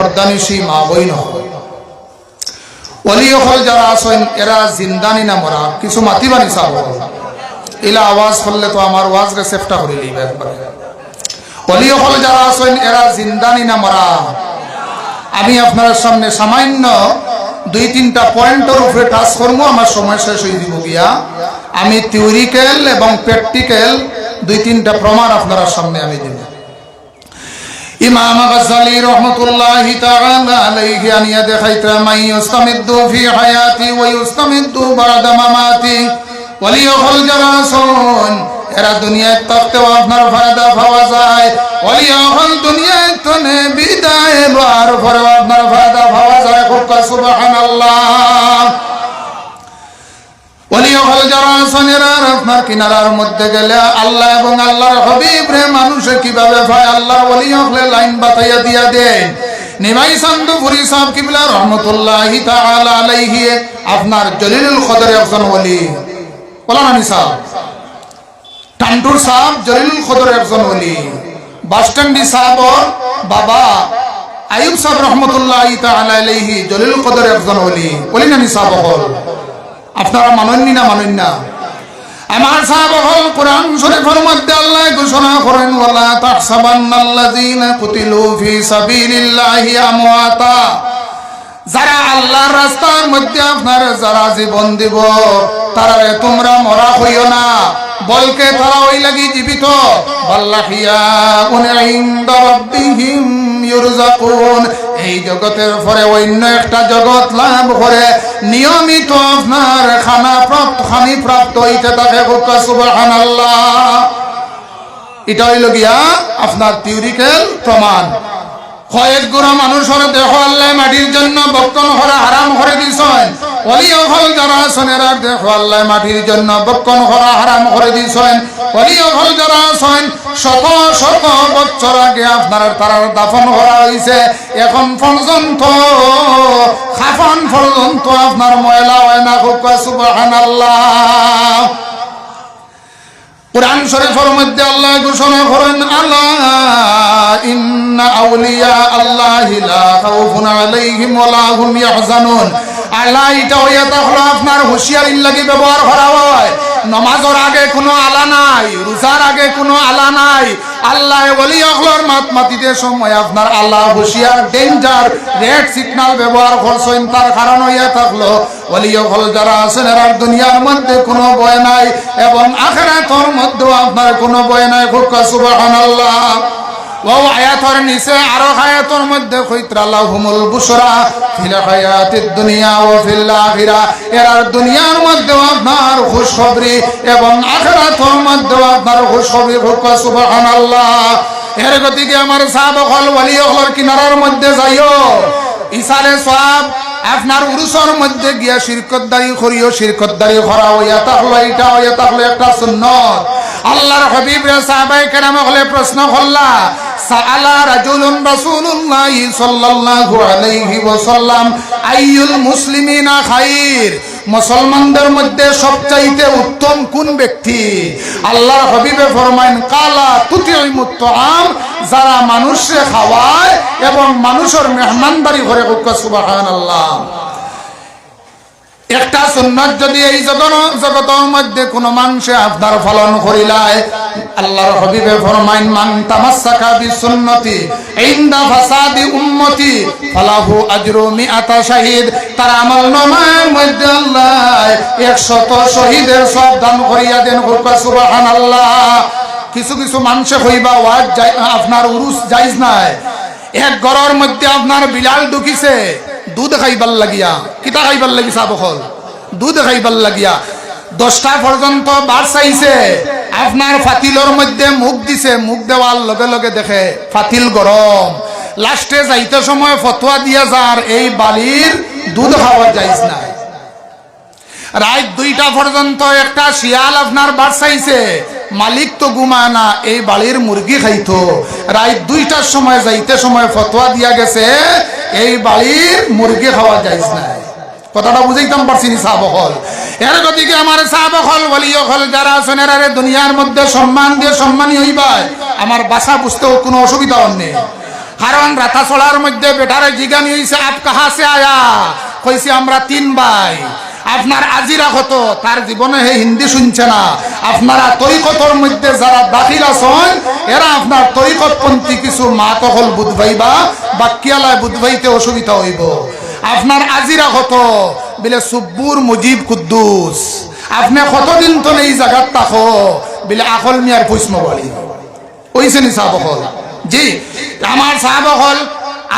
পর্দানিশী মা বইন ওলি হল যারা আছেন এরা জিন্দানি না মরা কিছু মাতিবানি চাব এলা আওয়াজ করলে তো আমার ওয়াজ রে সেফটা করে লইবে একবারে ওলি হল যারা আছেন এরা জিন্দানি না মরা আমি আপনার সামনে সামান্য দুই তিনটা পয়েন্টের উপরে টাচ করবো আমার সময় শেষ হয়ে দিব গিয়া আমি থিওরিক্যাল এবং প্র্যাকটিক্যাল দুই তিনটা প্রমাণ আপনার সামনে আমি দিব ইমাম গাজ্জালি রাহমাতুল্লাহি তাআলা আলাইহি আনিয়া দেখাইতা মাই ইস্তামিদ্দু ফি হায়াতি ওয়া ইস্তামিদ্দু বাদা মামাতি ওয়ালি হল যারা আছেন এরা দুনিয়ায় থাকতেও আপনার ফায়দা পাওয়া যায় ওলি হল দুনিয়ায় তনে বিদায় বার পরে আপনার ফায়দা পাওয়া যায় খুব সুবহানাল্লাহ ওলি হল যারা আছেন এরা আপনার কিনারার মধ্যে গেলে আল্লাহ এবং আল্লাহর হাবিব রে মানুষে কিভাবে পায় আল্লাহর ওলি হলে লাইন বাতাইয়া দিয়া দেন নিমাই চান্দপুরি সাহেব কিবলা রহমতুল্লাহি তাআলা আলাইহি আপনার জলিলুল কদর একজন ওলি বলা না সাহেব টান্টুর সাহেব জলিলুল কদর একজন ওলি বাসস্ট্যান্ডি সাহেবর বাবা আইয়ুব সাহেব রহমতুল্লাহি তাআলা আলাইহি জলিলুল কদর একজন ওলি ওলি না সাহেব হল আপনারা মানেননি না মানেন না আমার সাহেব হল কোরআন শরীফের মধ্যে আল্লাহ ঘোষণা করেন ওয়ালা তাহসাবান্নাল্লাযীনা কুতিলু ফি সাবিলিল্লাহি আমওয়াতা যারা আল্লাহর রাস্তার মধ্যে আপনার যারা জীবন দিব তারারে তোমরা মরা হইও না বলকে তারা ওই লাগি জীবিত বাল্লাহিয়া ইনদা রাব্বিহিম ইউরযাকুন এই জগতের পরে অন্য একটা জগৎ লাভ করে নিয়মিত আপনার খানি প্রাপ্ত হইতে থাকে সুবহানাল্লাহ এটা হইল গিয়া আপনার থিওরিক্যাল প্রমাণ কয়েক গুণা মানুষের দেহ আল্লাহ মাটির জন্য বক্ষণ করা হারাম করে দিয়েছেন ওলি হল যারা আছেন এরা দেহ আল্লাহ মাটির জন্য বক্ষণ করা হারাম করে দিয়েছেন ওলি হল যারা আছেন শত শত বছর আগে আপনার তারার দাফন করা হয়েছে এখন পর্যন্ত খাফন পর্যন্ত আপনার ময়লা হয় না খুব সুবহানাল্লাহ কুরআন শরীফের মধ্যে আল্লাহ ঘোষণা করেন আলা ইন্না আউলিয়া আল্লাহি লা খাউফুন আলাইহিম ওয়া লা হুম ইয়াহজানুন আলা এটা হইয়া তাহলে আপনার হুঁশিয়ারির লাগি ব্যবহার করা হয় নামাজের আগে কোনো আলা নাই রোজার আগে কোনো আলা নাই আল্লাহ ওলি হলর মাতমাতিদের সময় আপনার আল্লাহ হুঁশিয়ার ডেঞ্জার রেড সিগন্যাল ব্যবহার করছেন তার কারণ হইয়া থাকলো ওলি হল যারা আছেন এরা দুনিয়ার মধ্যে কোনো ভয় নাই এবং আখিরাতের মধ্যে আপনার কোনো ভয় নাই খুব সুবহানাল্লাহ ও আয়াতের নিচে আরো আয়াতের মধ্যে কইত্রা লাহুমুল বুশরা ফিল হায়াতিদ দুনিয়া ওয়া ফিল আখিরা এরা দুনিয়ার মধ্যে আপনার খুশখবরি এবং আখিরাতের মধ্যে আপনার খুশখবরি খুব সুবহানাল্লাহ এর গতিকে আমার সাহাব হল ওলি হলর কিনারার মধ্যে যাইও ইসালে সওয়াব আপনার উরুসের মধ্যে গিয়া শিরকতদারি করিও শিরকতদারি করা হইয়া তাহলে এটা হইয়া তাহলে একটা সুন্নাত আল্লাহর হাবিব রে সাহাবায়ে কেরাম হলে প্রশ্ন করলা সাআলা রাজুলুন রাসূলুল্লাহ সাল্লাল্লাহু আলাইহি ওয়াসাল্লাম আইয়ুল মুসলিমিনা খায়র মুসলমানদের মধ্যে সবচাইতে উত্তম কোন ব্যক্তি আল্লাহর হাবিবে ফরমায়েন কালা তুতিউমুত তাআম যারা মানুষকে খাওয়ায় এবং মানুষের মেহমানদারি করে সুবহানাল্লাহ একটা সুন্নাত যদি এই জগতের মধ্যে কোন মানুষে আপনার পালন করিলায় আল্লাহর হাবিবে ফরমায়েন মান তামাসসাকা বিসুন্নতি ইনদা ফাসাদি উম্মতি ফালাহু আজরু মিআতা শাহীদ তার আমলনামার মধ্যে আল্লাহ 100 শহীদের সব দান করিয়া দেন সুবহানাল্লাহ কিছু কিছু মানুষে হইবা ওয়াজ আপনার উরুস জায়েজ নাই এক ঘরের মধ্যে আপনার বিলাল ঢুকিছে দুধ খাইবার লাগিয়া কিতা খাইবার লাগি সাব হল দুধ খাইবার লাগিয়া 10টা পর্যন্ত বার চাইছে আপনার ফাতিলর মধ্যে মুখ দিছে মুখ দেওয়ার লগে লগে দেখে ফাতিল গরম লাস্টে যাইতে সময় ফতোয়া দিয়া যার এই বালির দুধ খাওয়া যাইজ না রাত 2টা পর্যন্ত একটা শিয়াল আপনার বার চাইছে মালিক তো ঘুমায় না এই বালির মুরগি খাইতো রাত 2টার সময় যাইতে সময় ফতোয়া দিয়া গেছে এই বালির মুরগি খাওয়া যাইজ না কথাটা বুঝাইতাম পারছি নি সাহাব হল এর গতিকে আমার সাহাব হল ওলি হল যারা আছেন এরা দুনিয়ার মধ্যে সম্মান দিয়ে সম্মানী হইবা আমার ভাষা বুঝতেও কোনো অসুবিধা নেই কারণ রাতা চলার মধ্যে বেটারে জিগানি হইছে আপ কাহা সে আয়া, কইছে আমরা 3 ভাই। আপনার আজিরা কত, তার জীবনে হে হিন্দি শুনছে না। আপনারা তরিকতর মধ্যে যারা দাখিল আছেন এরা আপনার তরিকতপন্থী কিছু মাত হল বুধবাইবা, বাক্যালয় বুধবাইতে অসুবিধা হইব। আপনার আজিরা কত বলে সুব্বুর মুজিব কুদ্দুস, আপনি কতদিন তো এই জায়গাত থাকো বলে আকল মিয়ার পুষ্ম বলি ওইছে নি সাহাবকল। জি আমার সাহাবকল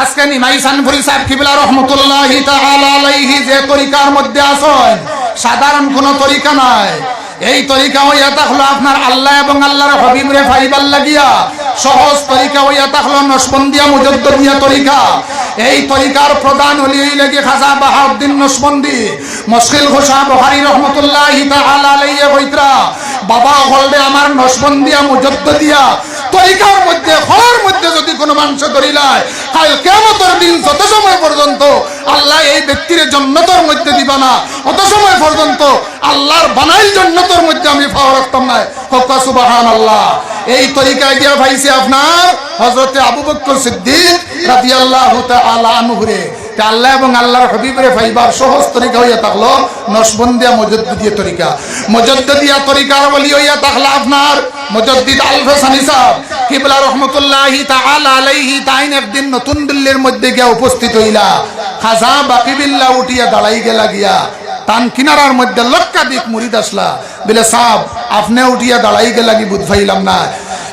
আজকে নিমাই সানফুরি সাহেব কিবলা রহমতুল্লাহি তাআলা আলাইহি যে তরিকার মধ্যে আছেন সাধারণ কোনো তরিকা নাই। এই তরিকা হইয়া থাকলো আপনার আল্লাহ এবং আল্লাহর হাবিবরে ফাইবার লাগিয়া সহজ তরিকা হইয়া থাকলো নশবন্দিয়া মুজদ্দদিয়া তরিকা। এই তরিকার প্রধান হলি লাগি খাজা বাহাউদ্দিন নশবন্দি। মুশকিল ঘোষা বুখারী রহমতুল্লাহি তাআলা আলাইহি কইতরা বাবা হলদে আমার নশবন্দিয়া মুজদ্দদিয়া তরিকার মধ্যে হর মধ্যে যদি কোনো মানুষ ধরিলায় কাল কিয়ামতের দিন যত সময় পর্যন্ত আল্লাহ এই ব্যক্তির জান্নাতের মধ্যে দিবা না অত সময় পর্যন্ত আল্লাহর বানাইল জান্নাতের মধ্যে আমি পাওয়া রাখতাম না। হক্কা সুবহানাল্লাহ। এই তরিকায় দিয়া ভাইছে আপনার হযরতে আবু বকর সিদ্দিক রাদিয়াল্লাহু তাআলা আনহুরে আল্লাহ এবং আল্লাহর হাবিবরে ফাইবার সহজ তরিকা হইয়া থাকলো নশবন্দিয়া মুজদ্দিদিয়া তরিকা। মুজদ্দিদিয়া তরিকার বলি হইয়া থাকলো আপনার মুজদ্দিদ আল-হাসানি সাহেব কিবলা রহমতুল্লাহি তাআলা আলাইহি। তাইন একদিন নতুন দিল্লির মধ্যে গিয়া উপস্থিত হইলা। খাজা বাকিবিল্লাহ উঠিয়া দাঁড়াই গেলা গিয়া তান কিনারার মধ্যে লক্ষাধিক মুরিদ আসলা বলে সাহেব আপনি উঠিয়া দাঁড়াই গেলা কি বুঝ পাইলাম না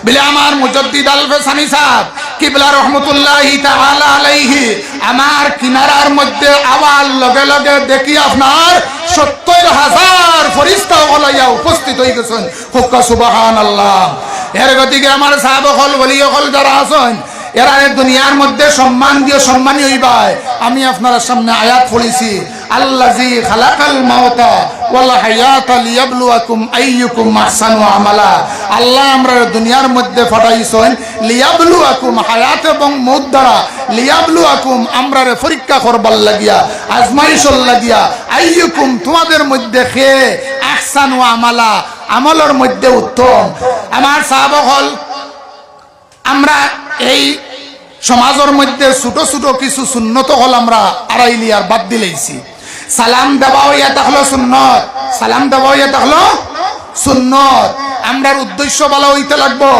বলে আমার মুজদ্দিদ আল-হাসানি সাহেব কিবলা রহমতুল্লাহি তাআলা আলাইহি আমার কিনারার মধ্যে আওয়াজ লগে লগে দেখি আপনার ৭০,০০০ ফেরেশতা ওলাইয়া উপস্থিত হয়ে গেছেন। হুক্কা সুবহানাল্লাহ। এর গতিকে আমার সাহাবা হল ওলি হল যারা আছেন এরা দুনিয়ার মধ্যে সম্মান দিয়ে সম্মানী হইবাই। আমি আপনার সামনে আয়াত পড়েছি আল্লাযী খালাকাল মাউতা ওয়াল হায়াতা লিয়াবলুয়াকুম আইয়ুকুম আহসানু আমালা। আল্লাহ আমরা দুনিয়ার মধ্যে পাঠাইছেন লিয়াবলুয়াকুম হায়াত এবং মউত দ্বারা লিয়াবলুয়াকুম আমরারে পরীক্ষা করবার লাগিয়া আজমাইশর লাগিয়া আইয়ুকুম তোমাদের মধ্যে কে আহসানু আমালা আমলের মধ্যে উত্তম। আমার সাহাবা হল আমরা এই সমাজের মধ্যে ছোট ছোট কিছু সুন্নত হল আমরা আড়াইলি আর বাদ দিলেইছি। সালাম দেওয়া হইয়া থাকলো সুন্নত, সালাম দেওয়া হইয়া থাকলো সুন্নত। আমরার উদ্দেশ্য ভালো হইতে লাগবো।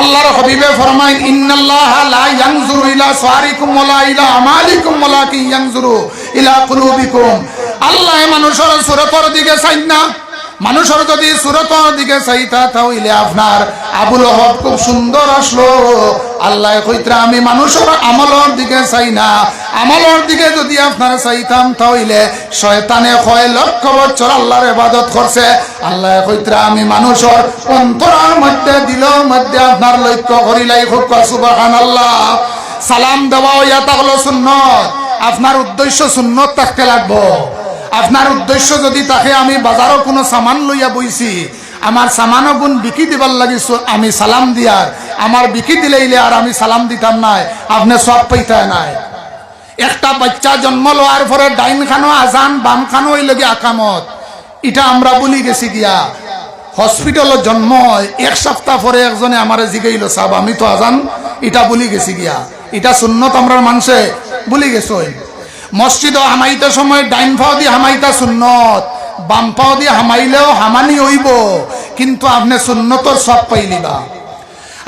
আল্লাহর হাবিবে ফরমাইন ইন্নাল্লাহা লা ইয়ানজুরু ইলা সারিকুম ওয়ালা ইলা আমালিকুম ওয়ালাকিন ইয়ানজুরু ইলা কুলুবিকুম। আল্লাহ মানুষের সুরতের দিকে চাই না, মানুষের যদি সুরতের দিকে চাইতা তাহলে আপনার আবুল হক খুব সুন্দর আসলো। আল্লাহ কইতরা আমি মানুষের আমলের দিকে চাই না, আমলের দিকে যদি আপনার চাইতাম তাহলে শয়তানে ৬ লক্ষ বছর আল্লাহর ইবাদত করছে। আল্লাহ কইতরা আমি মানুষের অন্তরের মধ্যে দিলের মধ্যে আপনার লক্ষ্য করিলাই। হুক্কা সুবহানাল্লাহ। সালাম দেওয়া হইয়া থাকলো সুন্নত। আপনার উদ্দেশ্য সুন্নত থাকতে লাগবো। আপনার উদ্দেশ্য যদি তাকে আমি বাজারও কোনো সামান লইয়া বইছি আমার সামানও গুণ বিকি দিবার লাগিস আমি সালাম দিয়ার আমার বিকি দিলেইলে আর আমি সালাম দিতাম নাই আপনি সব পাইতে নাই। একটা বাচ্চা জন্ম লওয়ার পরে ডাইন খানো আজান বাম খানো ওই লগে আকামত এটা আমরা বলি গেছি গিয়া। হসপিটালে জন্ম হয় 1 সপ্তাহ পরে একজনে আমারে জিগাইল সাহেব আমি তো আজান এটা বলি গেছি গিয়া। এটা সুন্নত আমরা মানুষে বলি গেছ। মসজিদ হামাইতে সময় ডাইন পাও দিয়ে হামাইতা সুন্নত, বাম পাও দিয়ে হামাইলেও হামানি হইব, কিন্তু আপনি সুন্নতর সব পাইলিবা।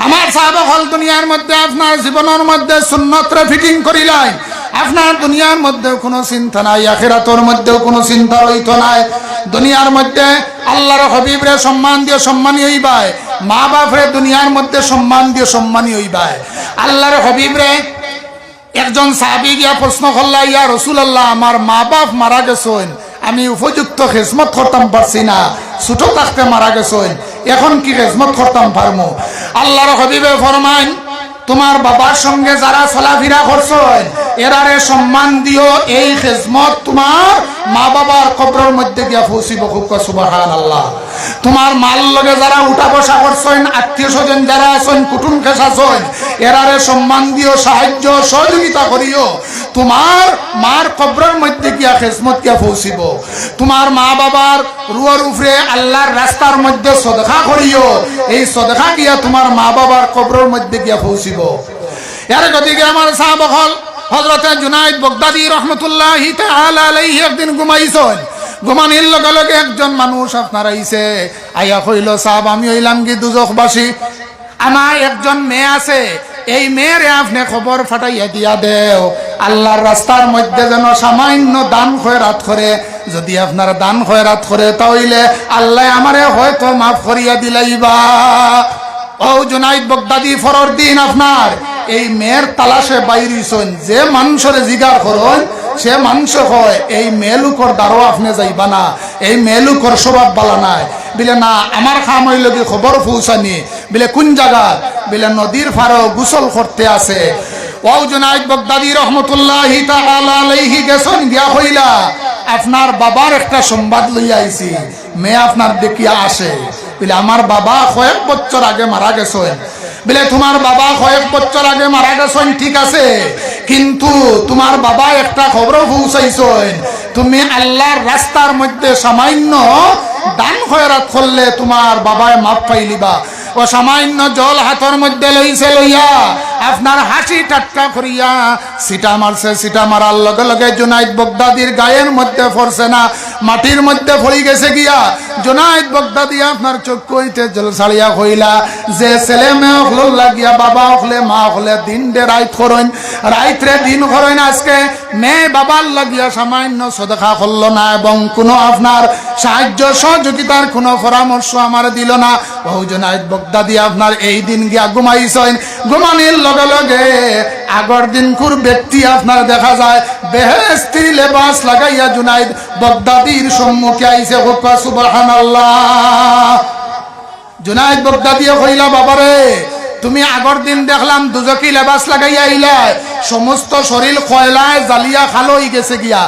আমার সাহাবা হল দুনিয়ার মধ্যে আপনার জীবনের মধ্যে সুন্নতরে ফিটিং করিলাই। আপনার দুনিয়ার মধ্যে কোনো চিন্তা নাই, আখিরাতের মধ্যেও কোনো চিন্তা রইত নাই। দুনিয়ার মধ্যে আল্লাহর হাবিবরে সম্মান দিয়ে সম্মানী হইবাই, মা বাপরে দুনিয়ার মধ্যে সম্মান দিয়ে সম্মানী হইবাই। আল্লাহর হাবিবরে একজন সাহাবী গিয়া প্রশ্ন করলা ইয়া রাসূলুল্লাহ আমার মা বাপ মারা গেছেন, আমি উপযুক্ত খেজমত করতাম পারছি না, ছোট থাকতে মারা গেছেন, এখন কি খেজমত করতাম পারমু? আল্লাহর হাবিবে ফরমাইন তোমার বাবার সঙ্গে যারা চলাফেরা করছেন এরারে সম্মান দিও, এই খেজমত তোমার মা বাবার কবরের মধ্যে গিয়া পৌঁছিব। সুবহানাল্লাহ। তোমার মাল লগে যারা উঠা বসা করছেন আত্মীয় স্বজন যারা আছেন কুটুম খেস আছেন এরারে সম্মান দিও, সাহায্য সহযোগিতা করিও, তোমার মার কবরের মধ্যে গিয়া খেজমত গিয়া পৌঁছিব। তোমার মা বাবার রুয়ার উপরে আল্লাহর রাস্তার মধ্যে সদকা করিও, এই সদকা গিয়া তোমার মা বাবার কবরের মধ্যে গিয়া পৌঁছিব। এর গদিকে আমার সাহাবহল হযরতে জুনাইদ বাগদাদি রাহমাতুল্লাহি তাআলা আলাইহি একদিন ঘুমাইছেন। ঘুমানির লগে লগে একজন মানুষ আপনার আইছে, আইয়া কইল সাহাব আমি হইলাম কি দুজখবাসী, আমার একজন মেয়ে আছে, এই মেয়েরে আপনি খবর ফাটাইয়া দিয়া দেও আল্লাহর রাস্তার মধ্যে যেন সামান্য দান খয়রাত করে, যদি আপনার দান খয়রাত করে তাহলে আল্লাহ আমারে হয়তো মাফ করিয়া দিলাইবা। ও জুনাইদ বাগদাদি ফরর দিন আপনার এই মেয়ের তালাশে বাইরিছেন, যে মানুষের জিগার করন সে মানুষ হয় এই মেলুকর দ্বারও আপনি যাইবা না, এই মেলুকর স্বভাব বালা নাই। বিলে না আমার খাম হইল কি খবর পৌঁছানি, বিলে কোন জায়গা, বিলে নদীর ফারো গোসল করতে আছে। ও জুনাইদ বাগদাদি রাহমাতুল্লাহি তাআলা আলাইহি গেছেন, গিয়া হইলা আপনার বাবার একটা সংবাদ লইয়া আইছি, মেয়ে আপনার দেখিয়া আসে। বিলে আমার বাবা কয়েক বছর আগে মারা গেছেন। বলে তোমার বাবা কয়েক বছর আগে মারা গেছেন ঠিক আছে, কিন্তু তোমার বাবা একটা খবর পৌঁছাইছেন, তুমি আল্লাহর রাস্তার মধ্যে সামান্য দান খয়রাত করলে তোমার বাবায় মাপ পাইলিবা। ও সামান্য জল হাতের মধ্যে লইছে, লইয়া আপনার হাসি টাটকা করিয়া সিটা মারছে। সিটা মারার লগে লগে জুনাইদ বাগদাদির গায়ের মধ্যে পড়ছে না, মাটির মধ্যে পড়ে গেছে গিয়া। জুনাইদ বাগদাদি আপনার চক্ষু হইতে জল ছাড়িয়া কইলা যে ছেলে মেয়ে হল লাগিয়া বাবা হলে মা হলে দিন দে রাইত করেন, রাইতরে দিন করেন, আজকে মেয়ে বাবার লাগিয়া সামান্য সদকা করলো না এবং কোনো আপনার সাহায্য সহযোগিতার কোনো পরামর্শ আমার দিল না। বহু জুনাইদ বাগদাদি আপনার এই দিন গিয়া ঘুমাইছেন। ঘুমানির লগে লগে আগর দিন কুর ব্যক্তি আপনার দেখা যায় বেহেশতি লেবাস লাগাইয়া জুনাইদ বাগদাদির সম্মুখে আইছে। হুক্কা সুবহানাল্লাহ। জুনাইদ বাগদাদি কইলা বাবারে তুমি আগর দিন দেখলাম দুজকি লেবাস লাগাইয়া আইলা, সমস্ত শরীর কয়লায় জ্বালিয়া খালো হই গেছে গিয়া।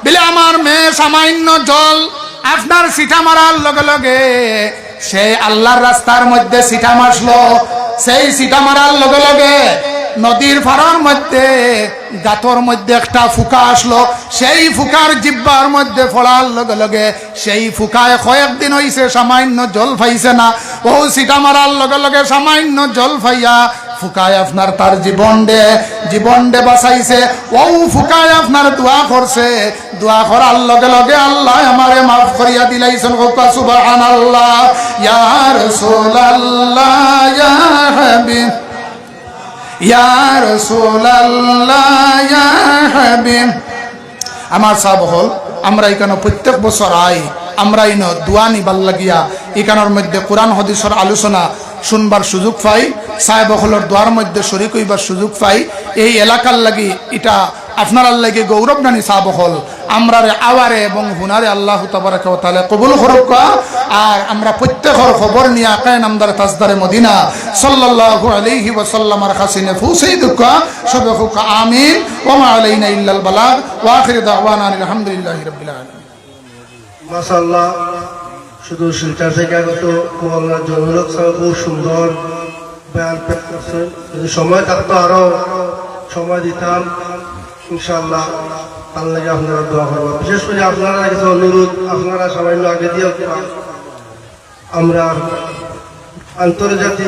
বলে আমার মেয়ে সামান্য জল আপনার সিটা মারার লগে লগে সেই আল্লাহর রাস্তার মধ্যে সিটা মারলো, সেই সিটা মারার লগে লগে নদীর ফারার মধ্যে গাতর মধ্যে একটা ফুকা আসলো, সেই ফুকার জিব্বার মধ্যে ফলার লগে লগে সেই ফুকায় কয়েকদিন হইছে সামান্য জল পাইছে না। ও সিটা মারার লগে লগে সামান্য জল পাইয়া ফুকায় আপনার তার জীবন দে বাঁচাইছে। ও ফুকায় আপনার দোয়া করছে, দোয়া করার লগে লগে আল্লাহ আমারে মাফ করিয়া দিলাইছেন। সুবহানাল্লাহ। ইয়া রাসূলুল্লাহ ইয়া হাবিব ইয়া রাসূলুল্লাহ ইয়া হাবিব। আমার সব হল আমরা এখানে প্রত্যেক বছর আমরা ইনো দোয়া নিবার লাগিয়া এখানের মধ্যে কোরআন হাদিসের আলোচনা শুনবার সুযোগ পাই, সাহেব হলর দোয়ার মধ্যে শরীক হইবার সুযোগ পাই। এই এলাকার লাগি এটা আপনার লাগে গৌরব নানি সাহেব হল আমরা আওয়ারে এবং হুনারে আল্লাহ তাবারাকা ওয়া তাআলা কবুল করুক। আর আমরা প্রত্যেকের খবর নিয়ে আকায় নামদার তাজদারে মদিনা সাল্লাল্লাহু আলাইহি ওয়া সাল্লামার কাছে পৌঁছে দুক সবে হুক আমিন। ওয়া মা আলাইনা ইল্লাল বালাগ ওয়া আখিরু দাওয়ানা আলহামদুলিল্লাহি রাব্বিল আলামিন। মাশাআল্লাহ। শুধু শিলচর থেকে আগত মৌলানা জমিরুল হক সাহেব খুব সুন্দর বয়ান পেশ করছেন। যদি সময় থাকতো আরো সময় দিতাম ইনশাআল্লাহ। তার লাগে আপনারা দোয়া করবো, বিশেষ করে আপনারা কিছু অনুরোধ আপনারা সামান্য আগে দিয়ে আমরা আন্তর্জাতিক